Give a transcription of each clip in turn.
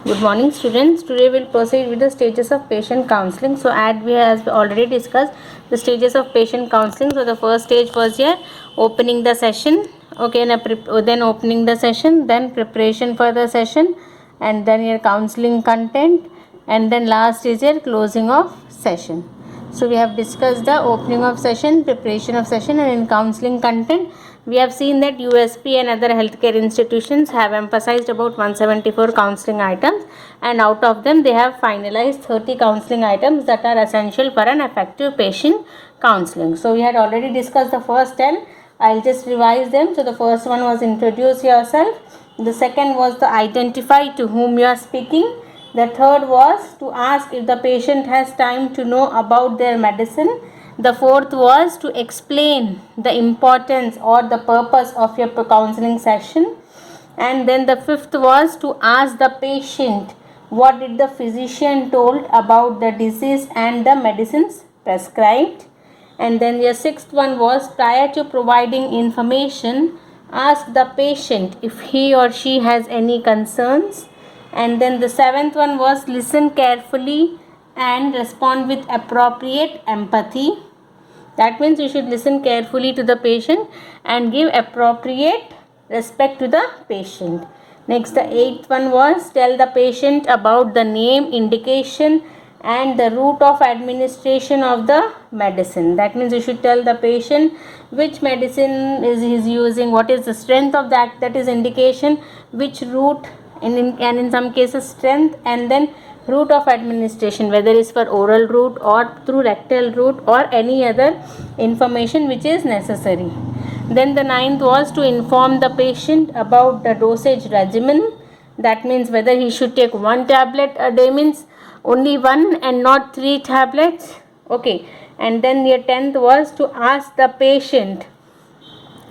Good morning, students. Today we'll proceed with the stages of patient counseling. So as we already discussed the stages of patient counseling. So the first stage was here opening the session, okay, and then opening the session, then preparation for the session, and then your counseling content, and then last is your closing of session. So we have discussed the opening of session, preparation of session, and in counseling content we have seen that USP and other healthcare institutions have emphasized about 174 counseling items, and out of them they have finalized 30 counseling items that are essential for an effective patient counseling. So we had already discussed the first 10. I'll just revise them. So the first one was introduce yourself. The second was to identify to whom you are speaking. The third was to ask if the patient has time to know about their medicine. The fourth was to explain the importance or the purpose of your counseling session. And then the fifth was to ask the patient what did the physician told about the disease and the medicines prescribed. And then the sixth one was prior to providing information, ask the patient if he or she has any concerns. And then the seventh one was listen carefully and respond with appropriate empathy. That means you should listen carefully to the patient and give appropriate respect to the patient. Next, the eighth one was tell the patient about the name, indication and the route of administration of the medicine. That means you should tell the patient which medicine is he using, what is the strength of that is indication, which route, and in some cases strength, and then route of administration, whether it's for oral route or through rectal route or any other information which is necessary. Then the ninth was to inform the patient about the dosage regimen. That means whether he should take one tablet a day, means only one and not 3 tablets. Okay. And then the 10th was to ask the patient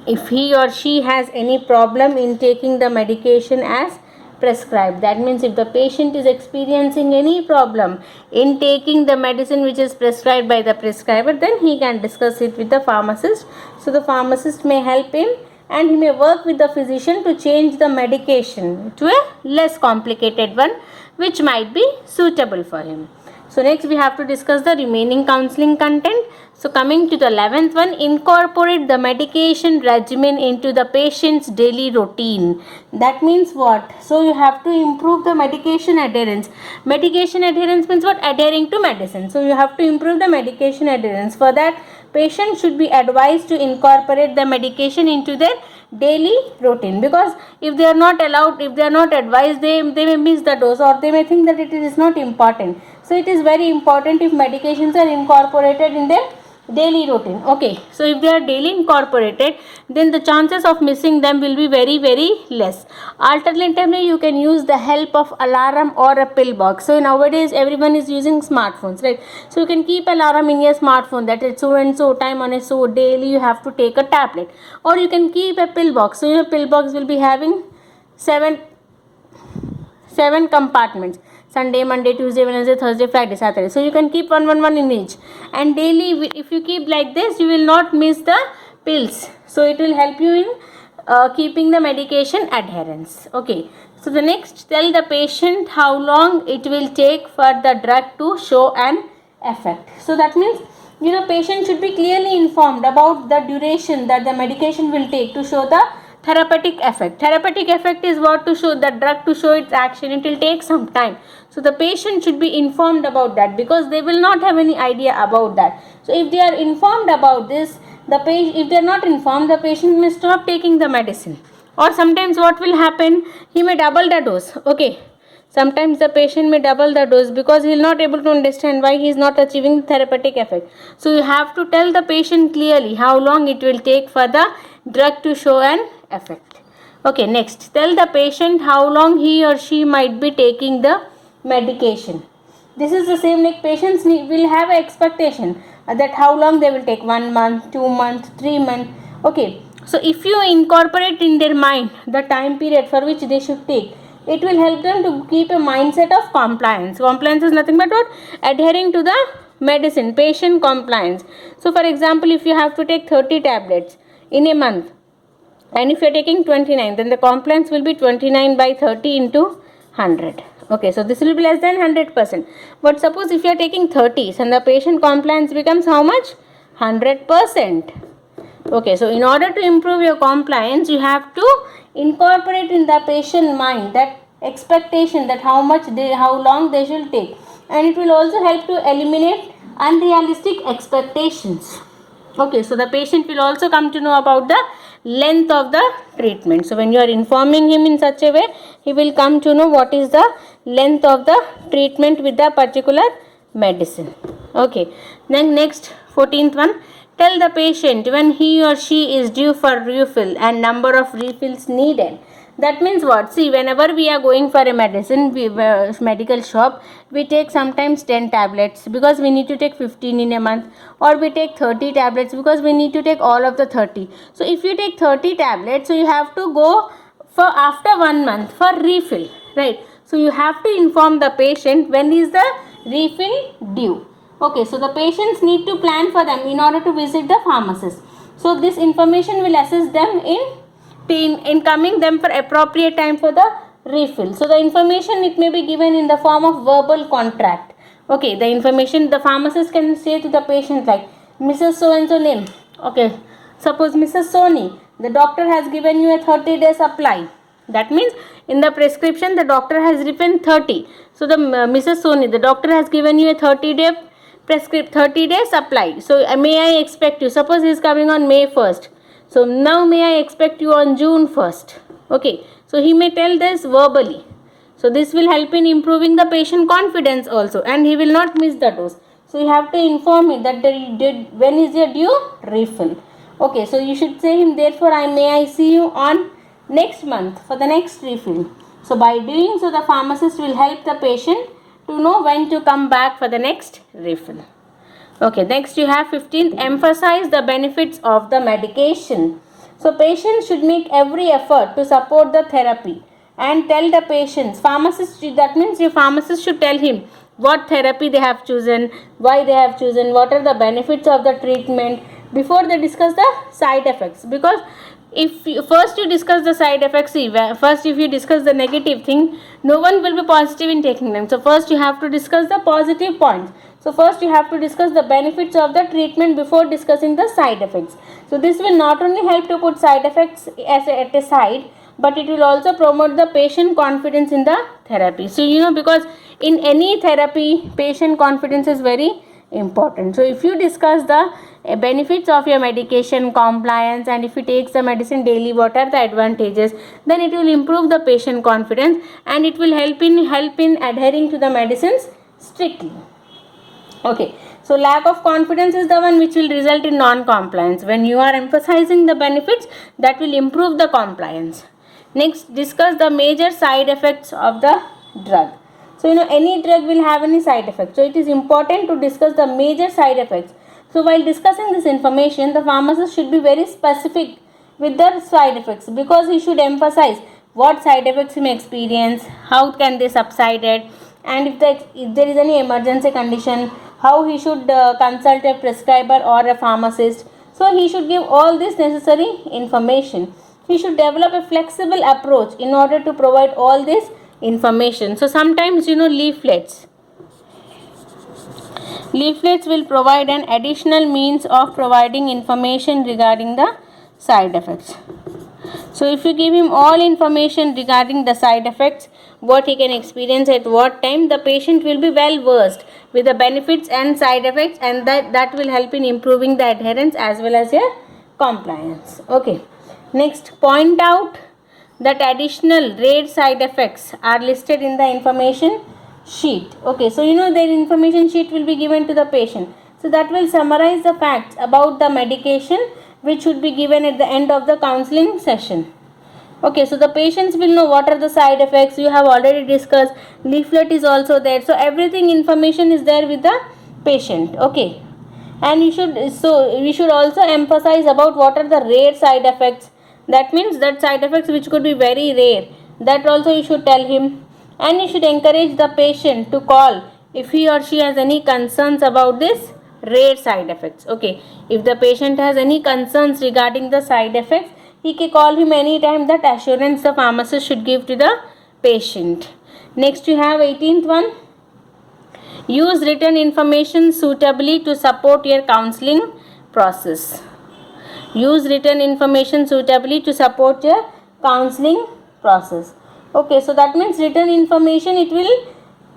if he or she has any problem in taking the medication as prescribed. That means if the patient is experiencing any problem in taking the medicine which is prescribed by the prescriber, then he can discuss it with the pharmacist. So the pharmacist may help him and he may work with the physician to change the medication to a less complicated one which might be suitable for him. So next we have to discuss the remaining counseling content. So coming to the 11th one, incorporate the medication regimen into the patient's daily routine. That means what? So you have to improve the medication adherence. Medication adherence means what? Adhering to medicine. So you have to improve the medication adherence. For that, patient should be advised to incorporate the medication into their daily routine, because if they are not allowed, if they are not advised, they may miss the dose or they may think that it is not important. So it is very important if medications are incorporated in their daily routine. Okay, so if they are daily incorporated, then the chances of missing them will be very less. Alternatively, you can use the help of alarm or a pill box. So nowadays everyone is using smartphones, right? So you can keep alarm in your smartphone that it's so and so time on a so daily you have to take a tablet, or you can keep a pill box. So your pill box will be having seven compartments: Sunday, Monday, Tuesday, Wednesday, Thursday, Friday, Saturday. So you can keep one in each, and daily if you keep like this, you will not miss the pills. So it will help you in keeping the medication adherence. Okay. So the next, tell the patient how long it will take for the drug to show an effect. So that means patient should be clearly informed about the duration that the medication will take to show the therapeutic effect. Therapeutic effect is what? To show the drug to show its action. It will take some time. So the patient should be informed about that, because they will not have any idea about that. So if they are informed about this, if they are not informed, the patient may stop taking the medicine. Or sometimes what will happen? He may double the dose. Okay. Sometimes the patient may double the dose because he is not able to understand why he is not achieving the therapeutic effect. So you have to tell the patient clearly how long it will take for the drug to show an effect. Okay, next, tell the patient how long he or she might be taking the medication. This is the same, like patients will have an expectation that how long they will take, 1 month, 2 months, 3 months. Okay, so if you incorporate in their mind the time period for which they should take, it will help them to keep a mindset of compliance. Compliance is nothing but what? Adhering to the medicine, patient compliance. So for example, if you have to take 30 tablets in a month, and if you are taking 29, then the compliance will be 29 by 30 into 100. Okay, so this will be less than 100%. But suppose if you are taking 30s and the patient compliance becomes how much? 100%. Okay, so in order to improve your compliance, you have to incorporate in the patient mind that expectation, that how long they should take, and it will also help to eliminate unrealistic expectations. Okay, so the patient will also come to know about the length of the treatment. So when you are informing him in such a way, he will come to know what is the length of the treatment with the particular medicine. Okay, then next 14th one, tell the patient when he or she is due for refill and number of refills needed. That means what? See, whenever we are going for a medical shop, we take sometimes 10 tablets because we need to take 15 in a month, or we take 30 tablets because we need to take all of the 30. So if you take 30 tablets, so you have to go for after 1 month for refill, right? So you have to inform the patient when is the refill due. Okay, so the patients need to plan for them in order to visit the pharmacist. So this information will assist them in coming them for appropriate time for the refill. So the information, it may be given in the form of verbal contract. Okay, the information the pharmacist can say to the patient like, Mrs. So and so name. Okay, suppose Mrs. Soni, the doctor has given you a 30-day supply. That means in the prescription the doctor has written 30. So the Mrs. Soni, the doctor has given you a 30-day supply. So may I expect you, suppose he is coming on May 1st. So now may I expect you on June 1st. Okay, so he may tell this verbally. So this will help in improving the patient confidence also, and he will not miss the dose. So you have to inform him that when is your due refill. Okay, so you should say him, therefore may I see you on next month for the next refill. So by doing so, the pharmacist will help the patient to know when to come back for the next refill. Okay, next you have 15th, emphasize the benefits of the medication. So patients should make every effort to support the therapy and tell the patients, that means your pharmacist should tell him what therapy they have chosen, why they have chosen, what are the benefits of the treatment before they discuss the side effects. Because if you discuss the side effects, first if you discuss the negative thing, no one will be positive in taking them. So first you have to discuss the positive points. So first you have to discuss the benefits of the treatment before discussing the side effects. So this will not only help to put side effects at a side, but it will also promote the patient confidence in the therapy. So because in any therapy, patient confidence is very important. So if you discuss the benefits of your medication, compliance, and if you take the medicine daily, what are the advantages, then it will improve the patient confidence, and it will help in adhering to the medicines strictly. Okay, so lack of confidence is the one which will result in non-compliance. When you are emphasizing the benefits, that will improve the compliance. Next, discuss the major side effects of the drug. So any drug will have any side effects. So it is important to discuss the major side effects. So while discussing this information, the pharmacist should be very specific with the side effects, because he should emphasize what side effects he may experience, how can they subside it, and if there is any emergency condition, how he should consult a prescriber or a pharmacist. So he should give all this necessary information. He should develop a flexible approach in order to provide all this information. So sometimes leaflets will provide an additional means of providing information regarding the side effects. So if you give him all information regarding the side effects, what he can experience at what time, the patient will be well versed with the benefits and side effects, and that will help in improving the adherence as well as your compliance. Okay, next, point out that additional rare side effects are listed in the information sheet. Okay, so their information sheet will be given to the patient. So that will summarize the facts about the medication which should be given at the end of the counseling session. Okay, so the patients will know what are the side effects. You have already discussed. Leaflet is also there. So everything information is there with the patient. Okay, and we should also emphasize about what are the rare side effects. That means that side effects which could be very rare, that also you should tell him. And you should encourage the patient to call if he or she has any concerns about this rare side effects. Okay, if the patient has any concerns regarding the side effects, he can call him anytime. That assurance the pharmacist should give to the patient. Next you have 18th one. Use written information suitably to support your counseling process. Use written information suitably to support your counseling process. Okay, so that means written information, it will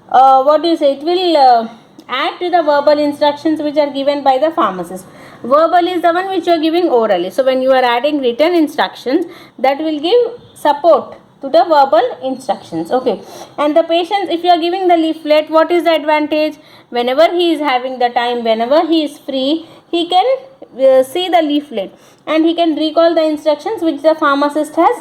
it will add to the verbal instructions which are given by the pharmacist. Verbal is the one which you are giving orally. So when you are adding written instructions, that will give support to the verbal instructions. Okay, and the patients, if you are giving the leaflet, what is the advantage? Whenever he is having the time, whenever he is free, he can see the leaflet and he can recall the instructions which the pharmacist has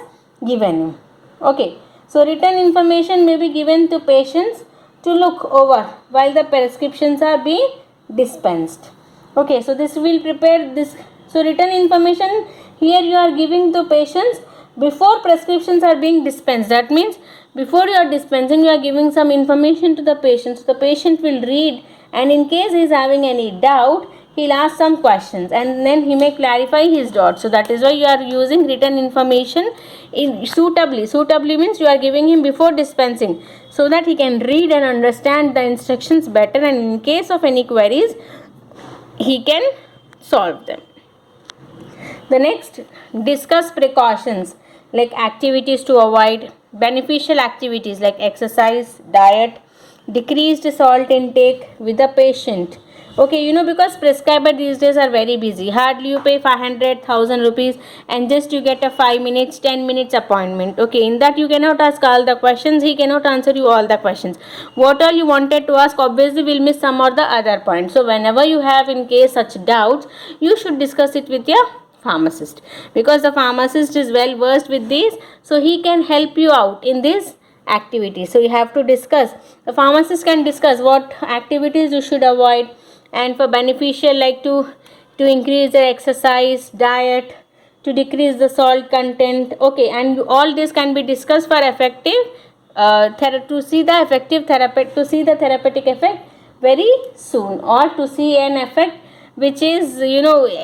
given him. Okay, so written information may be given to patients to look over while the prescriptions are being dispensed. Okay, so this will prepare this. So written information here you are giving to patients before prescriptions are being dispensed. That means before you are dispensing, you are giving some information to the patient. So the patient will read, and in case he is having any doubt, he'll ask some questions and then he may clarify his doubts. So that is why you are using written information in suitably. Suitably means you are giving him before dispensing so that he can read and understand the instructions better, and in case of any queries, he can solve them. The next, discuss precautions like activities to avoid, beneficial activities like exercise, diet, decreased salt intake with the patient. Okay, because prescriber these days are very busy. Hardly you pay 500,000 rupees and just you get a 5 minutes, 10 minutes appointment. Okay, in that you cannot ask all the questions. He cannot answer you all the questions. What all you wanted to ask, obviously will miss some or the other point. So whenever you have in case such doubts, you should discuss it with your pharmacist, because the pharmacist is well versed with these, so he can help you out in this activity. So you have to discuss, the pharmacist can discuss what activities you should avoid, and for beneficial like to increase the exercise, diet, to decrease the salt content. Okay, and all this can be discussed for effective to see the effective therapy, to see the therapeutic effect very soon, or to see an effect which is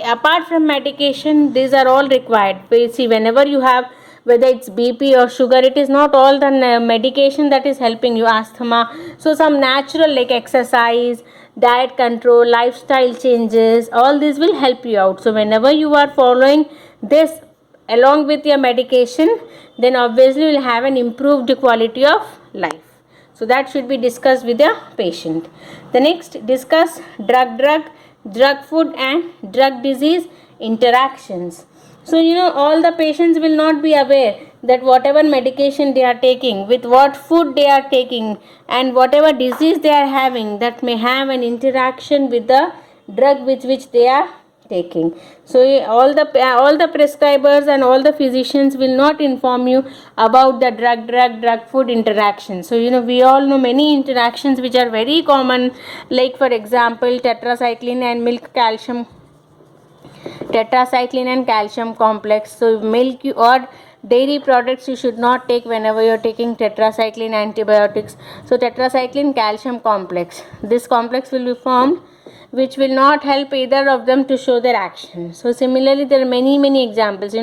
apart from medication. These are all required. See, whenever you have, whether it's BP or sugar, it is not all the medication that is helping you. Asthma, so some natural like exercise, diet control, lifestyle changes, all these will help you out. So whenever you are following this along with your medication, then obviously you will have an improved quality of life. So that should be discussed with the patient. The next, discuss drug food and drug disease interactions. So all the patients will not be aware that whatever medication they are taking, with what food they are taking, and whatever disease they are having, that may have an interaction with the drug with which they are taking. So all the prescribers and all the physicians will not inform you about the drug food interaction. So we all know many interactions which are very common, like for example tetracycline and calcium complex. So milk or dairy products you should not take whenever you are taking tetracycline antibiotics. So tetracycline calcium complex, this complex will be formed which will not help either of them to show their action. So similarly there are many examples.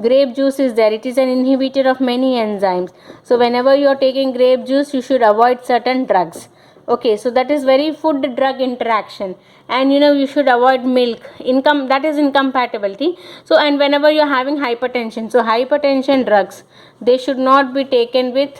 Grape juice is there, it is an inhibitor of many enzymes. So whenever you are taking grape juice, you should avoid certain drugs. Okay, so that is very food drug interaction. And you should avoid milk, that is incompatibility. So, and whenever you are having hypertension, so hypertension drugs, they should not be taken with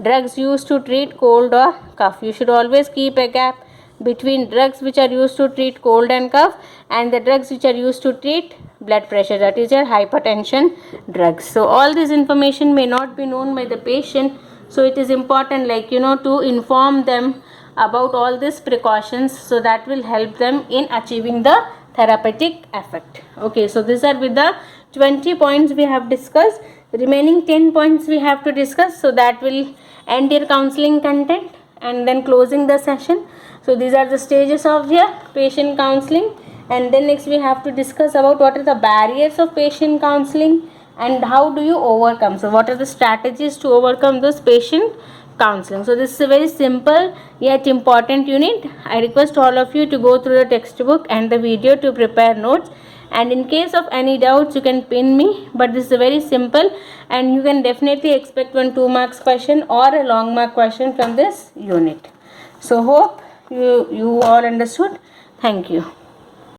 drugs used to treat cold or cough. You should always keep a gap between drugs which are used to treat cold and cough and the drugs which are used to treat blood pressure, that is your hypertension drugs. So all this information may not be known by the patient, so it is important to inform them about all these precautions, so that will help them in achieving the therapeutic effect. Okay, so these are with the 20 points we have discussed. The remaining 10 points we have to discuss, so that will end your counseling content and then closing the session. So these are the stages of your patient counseling, and then next we have to discuss about what are the barriers of patient counseling and how do you overcome. So what are the strategies to overcome those patient counseling. So this is a very simple yet important unit. I request all of you to go through the textbook and the video to prepare notes, and in case of any doubts you can pin me, but this is very simple and you can definitely expect one 2 marks question or a long mark question from this unit. So hope you all understood. Thank you.